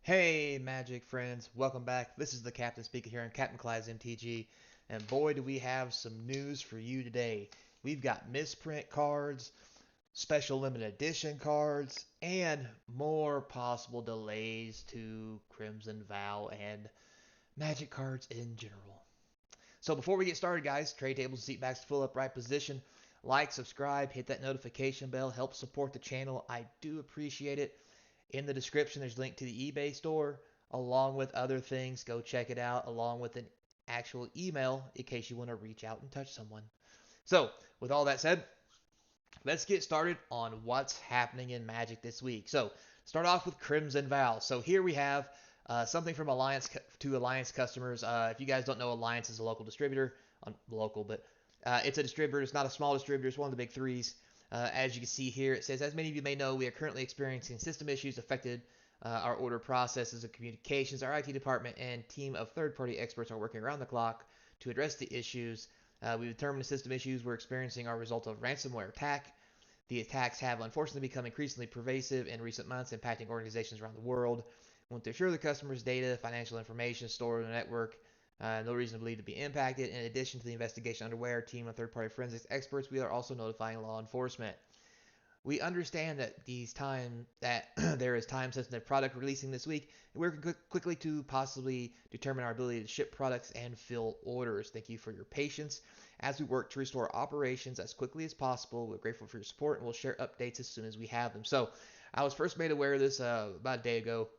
Hey, Magic friends, welcome back. This is the Captain speaking here on Captain Clyde's MTG, and boy, do we have some news for you today. We've got misprint cards, special limited edition cards, and more possible delays to Crimson Vow and Magic cards in general. So before we get started, guys, trade tables and seat backs to full upright position. Like, subscribe, hit that notification bell, help support the channel. I do appreciate it. In the description, there's a link to the eBay store along with other things. Go check it out, along with an actual email in case you want to reach out and touch someone. So, with all that said, let's get started on what's happening in Magic this week. So, start off with Crimson Vow. So, here we have something from Alliance to Alliance customers. If you guys don't know, Alliance is a local distributor, local, but it's a distributor. It's not a small distributor. It's one of the big threes. As you can see here, it says, as many of you may know, we are currently experiencing system issues affected our order processes and communications. Our IT department and team of third-party experts are working around the clock to address the issues. We determined the system issues we're experiencing are a result of ransomware attack. The attacks have unfortunately become increasingly pervasive in recent months, impacting organizations around the world. We want to assure the customers' data, financial information stored in the network, no reason to believe to be impacted. In addition to the investigation underway, our team of third-party forensics experts, we are also notifying law enforcement. We understand that there is time-sensitive product releasing this week, and we're working quickly to possibly determine our ability to ship products and fill orders. Thank you for your patience as we work to restore operations as quickly as possible. We're grateful for your support, and we'll share updates as soon as we have them. So, I was first made aware of this about a day ago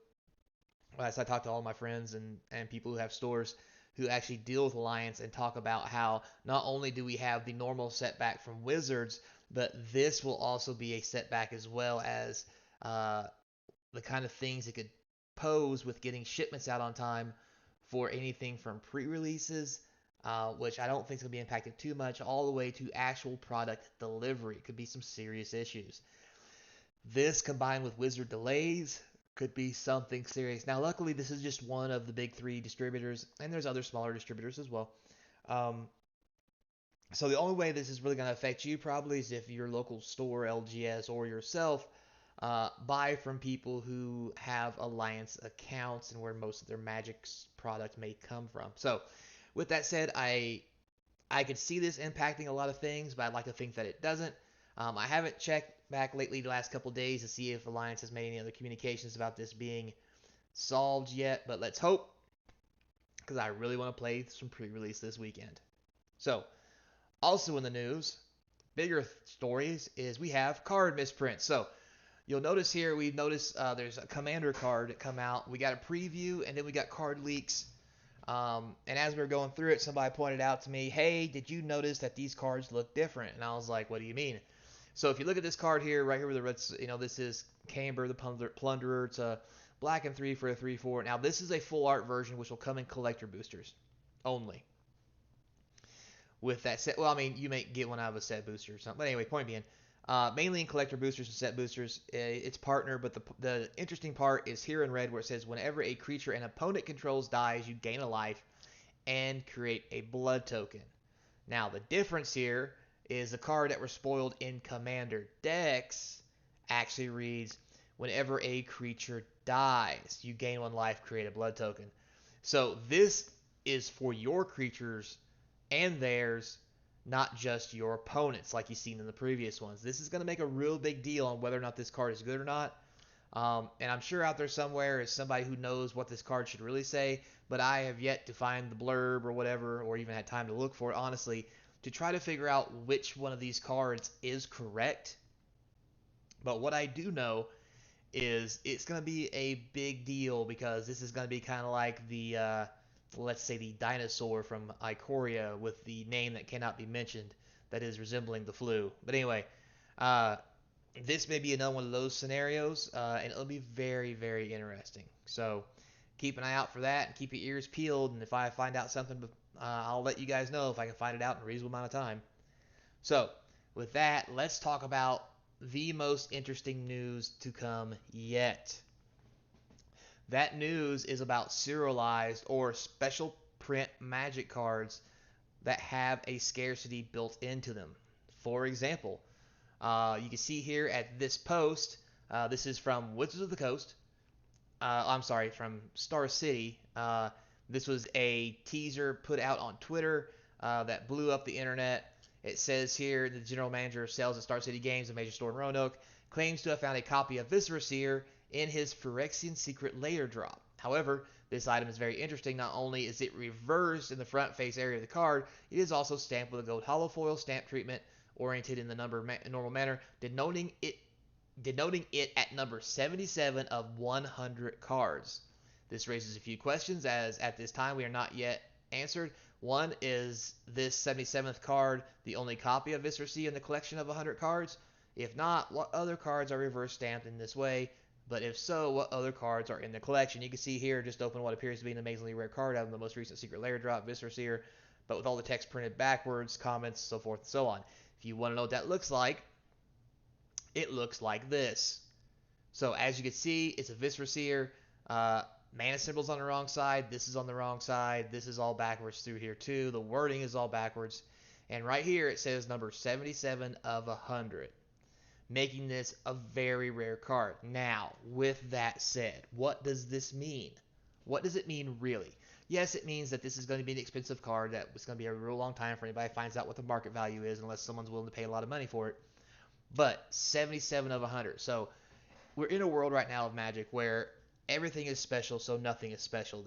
as I talked to all my friends and people who have stores who actually deal with Alliance and talk about how not only do we have the normal setback from Wizards, but this will also be a setback as well as uh, the kind of things it could pose with getting shipments out on time for anything from pre-releases, which I don't think is going to be impacted too much, all the way to actual product delivery. It could be some serious issues. This combined with Wizard delays could be something serious. Now, luckily, this is just one of the big three distributors, and there's other smaller distributors as well. Um, so the only way this is really going to affect you probably is if your local store, LGS, or yourself buy from people who have Alliance accounts and where most of their Magic product may come from. So, with that said, I could see this impacting a lot of things, but I'd like to think that it doesn't. I haven't checked back lately the last couple days to see if Alliance has made any other communications about this being solved yet, but let's hope because I really want to play some pre-release this weekend. So, also in the news, bigger stories is we have card misprints. So, you'll notice here we've noticed there's a commander card that come out. We got a preview and then we got card leaks. And as we were going through it, somebody pointed out to me, "Hey, did you notice that these cards look different?" And I was like, "What do you mean?" So if you look at this card here, right here with the red, this is Camber the Plunderer. It's a black and 3 for a 3/4. Now this is a full art version, which will come in collector boosters only. With that set, well, I mean, you may get one out of a set booster or something. But anyway, point being, mainly in collector boosters and set boosters, it's partner. But the interesting part is here in red where it says whenever a creature an opponent controls dies, you gain a life and create a blood token. Now, the difference here is the card that were spoiled in Commander decks actually reads whenever a creature dies, you gain one life, create a blood token. So this is for your creatures and theirs, not just your opponents, like you've seen in the previous ones. This is going to make a real big deal on whether or not this card is good or not. And I'm sure out there somewhere is somebody who knows what this card should really say, but I have yet to find the blurb or whatever, or even had time to look for it, honestly, to try to figure out which one of these cards is correct. But what I do know is it's going to be a big deal because this is going to be kind of like the, let's say, the dinosaur from Ikoria with the name that cannot be mentioned that is resembling the flu. But anyway, uh, this may be another one of those scenarios, and it'll be very, very interesting. So keep an eye out for that and keep your ears peeled. And if I find out something, I'll let you guys know if I can find it out in a reasonable amount of time. So with that, let's talk about the most interesting news to come yet. That news is about serialized or special print magic cards that have a scarcity built into them. For example, you can see here at this post, this is from Wizards of the Coast. I'm sorry, from Star City. This was a teaser put out on Twitter that blew up the internet. It says here the general manager of sales at Star City Games, a major store in Roanoke, claims to have found a copy of Viscera Seer in his Phyrexian secret layer drop. However, this item is very interesting. Not only is it reversed in the front face area of the card, it is also stamped with a gold holofoil stamp treatment oriented in the normal manner, denoting it at number 77 of 100 cards. This raises a few questions, as at this time we are not yet answered. One, is this 77th card the only copy of Viscera Seer in the collection of 100 cards? If not, what other cards are reverse stamped in this way? But if so, what other cards are in the collection? You can see here, just open what appears to be an amazingly rare card out of the most recent secret layer drop, Viscera Seer, but with all the text printed backwards, comments, so forth and so on. If you want to know what that looks like, it looks like this. So as you can see, it's a Viscera Seer. Mana symbol's on the wrong side. This is on the wrong side. This is all backwards through here too. The wording is all backwards. And right here it says number 77 of 100, making this a very rare card. Now, with that said, what does this mean? What does it mean really? Yes, it means that this is going to be an expensive card that was going to be a real long time for anybody finds out what the market value is, unless someone's willing to pay a lot of money for it. But 77 of 100. So we're in a world right now of Magic where everything is special, so nothing is special.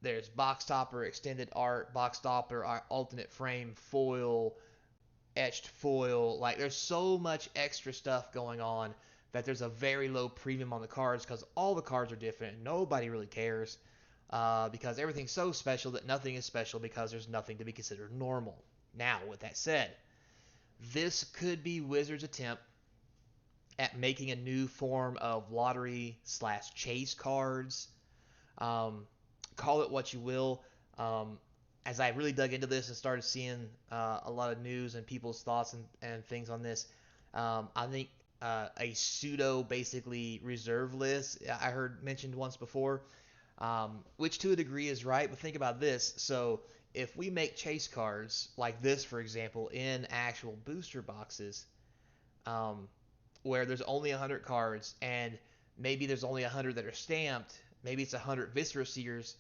There's box topper, extended art, box topper, alternate frame, foil, etched foil. Like there's so much extra stuff going on that there's a very low premium on the cards because all the cards are different. Nobody really cares because everything's so special that nothing is special because there's nothing to be considered normal. Now, with that said, this could be Wizards' attempt at making a new form of lottery slash chase cards. Um, Call it what you will. As I really dug into this and started seeing a lot of news and people's thoughts and things on this, I think a pseudo basically reserve list I heard mentioned once before, which to a degree is right. But think about this. So if we make chase cards like this, for example, in actual booster boxes, um, where there's only 100 cards and maybe there's only 100 that are stamped, maybe it's 100 Viscera Seers,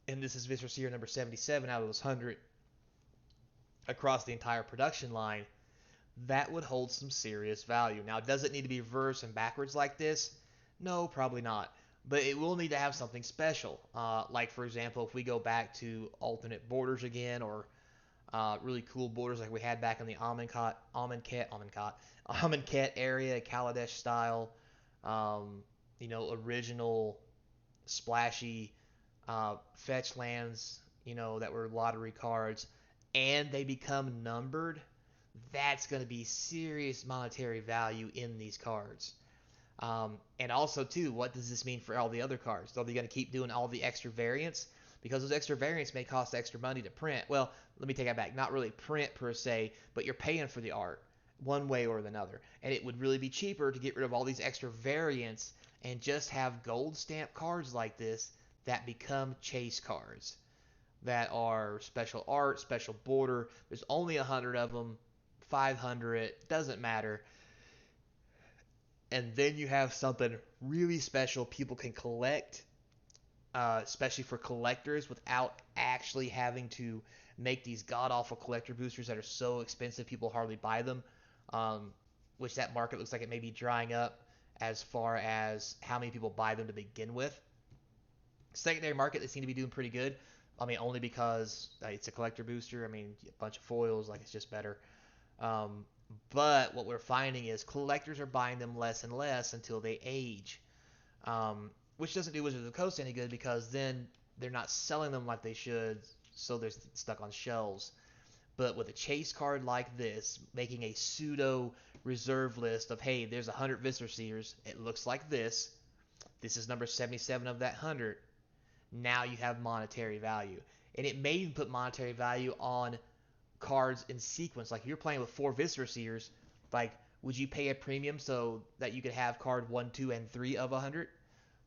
and this is Viscera Seer number 77 out of those 100 across the entire production line, that would hold some serious value. Now, does it need to be reverse and backwards like this? No, probably not. But it will need to have something special. Like, for example, if we go back to alternate borders again, or really cool borders like we had back in the Amonkhet area, Kaladesh style, original splashy fetch lands, that were lottery cards, and they become numbered, that's going to be serious monetary value in these cards. And also, too, what does this mean for all the other cards? Are they going to keep doing all the extra variants? Because those extra variants may cost extra money to print. Well, let me take that back. Not really print per se, but you're paying for the art one way or another. And it would really be cheaper to get rid of all these extra variants and just have gold stamp cards like this that become chase cards that are special art, special border. There's only 100 of them, 500, doesn't matter. And then you have something really special people can collect, especially for collectors, without actually having to make these god awful collector boosters that are so expensive people hardly buy them. Um, which that market looks like it may be drying up as far as how many people buy them to begin with. Secondary market, they seem to be doing pretty good. I mean, only because it's a collector booster. I mean, a bunch of foils, like it's just better. Um, but what we're finding is collectors are buying them less and less until they age, which doesn't do Wizards of the Coast any good because then they're not selling them like they should, so they're stuck on shelves. But with a chase card like this, making a pseudo reserve list of, hey, there's 100 Viscera Seers, it looks like this. This is number 77 of that 100. Now you have monetary value. And it may even put monetary value on cards in sequence. Like if you're playing with 4 Viscera Seers, like would you pay a premium so that you could have card 1, 2, and 3 of 100?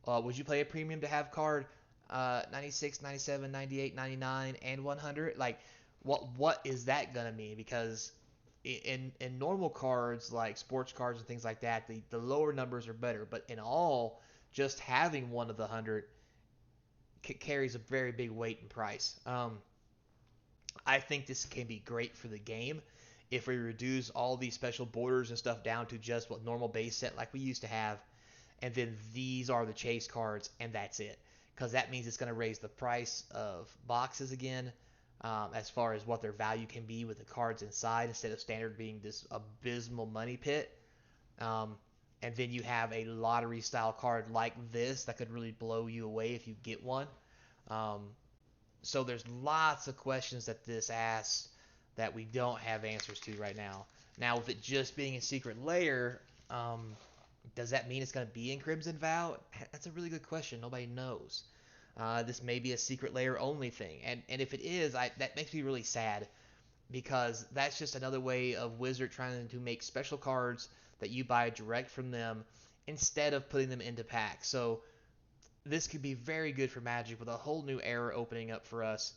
Would you pay a premium to have card 96, 97, 98, 99, and 100? Like what is that gonna mean? Because in normal cards like sports cards and things like that, the lower numbers are better. But in all just having one of the 100 carries a very big weight and price. I think this can be great for the game if we reduce all these special borders and stuff down to just what normal base set like we used to have, and then these are the chase cards, and that's it. Because that means it's going to raise the price of boxes again, as far as what their value can be with the cards inside, instead of standard being this abysmal money pit. Um, and then you have a lottery style card like this that could really blow you away if you get one. Um, so there's lots of questions that this asks that we don't have answers to right now. Now, with it just being a secret layer, does that mean it's going to be in Crimson Vow? That's a really good question. Nobody knows. This may be a secret layer only thing, and if it is, that makes me really sad because that's just another way of Wizard trying to make special cards that you buy direct from them instead of putting them into packs. So this could be very good for Magic with a whole new era opening up for us,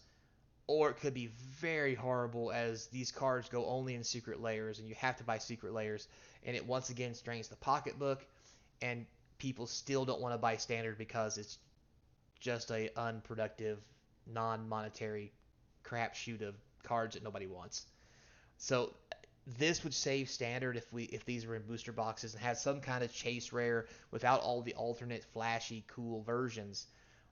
or it could be very horrible as these cards go only in secret layers and you have to buy secret layers, and it once again strains the pocketbook, and people still don't want to buy standard because it's just a unproductive, non-monetary crapshoot of cards that nobody wants. So this would save standard if these were in booster boxes and had some kind of chase rare without all the alternate flashy cool versions.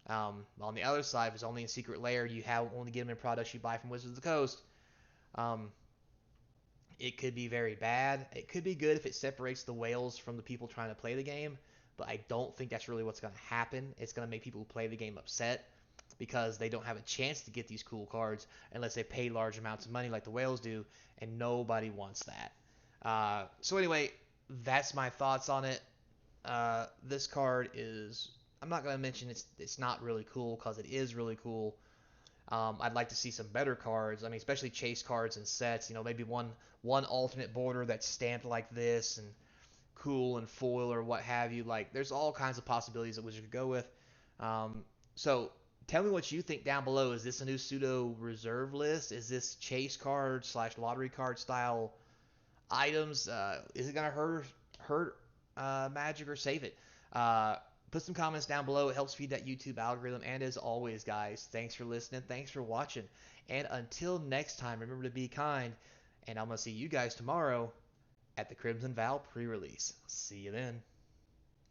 On the other side, if it's only in secret layer, you have only get them in products you buy from Wizards of the Coast. Um, it could be very bad. It could be good if it separates the whales from the people trying to play the game, but I don't think that's really what's going to happen. It's going to make people who play the game upset because they don't have a chance to get these cool cards unless they pay large amounts of money like the whales do, and nobody wants that. So anyway, that's my thoughts on it. This card is, I'm not going to mention it's not really cool because it is really cool. I'd like to see some better cards. I mean, especially chase cards and sets. Maybe one alternate border that's stamped like this and cool and foil or what have you. Like, there's all kinds of possibilities that Wizard could go with. So tell me what you think down below. Is this a new pseudo reserve list? Is this chase card / lottery card style items? Is it gonna hurt Magic or save it? Uh, Put some comments down below. It helps feed that YouTube algorithm. And as always, guys, thanks for listening. Thanks for watching. And until next time, remember to be kind. And I'm gonna see you guys tomorrow at the Crimson Vow pre-release. See you then.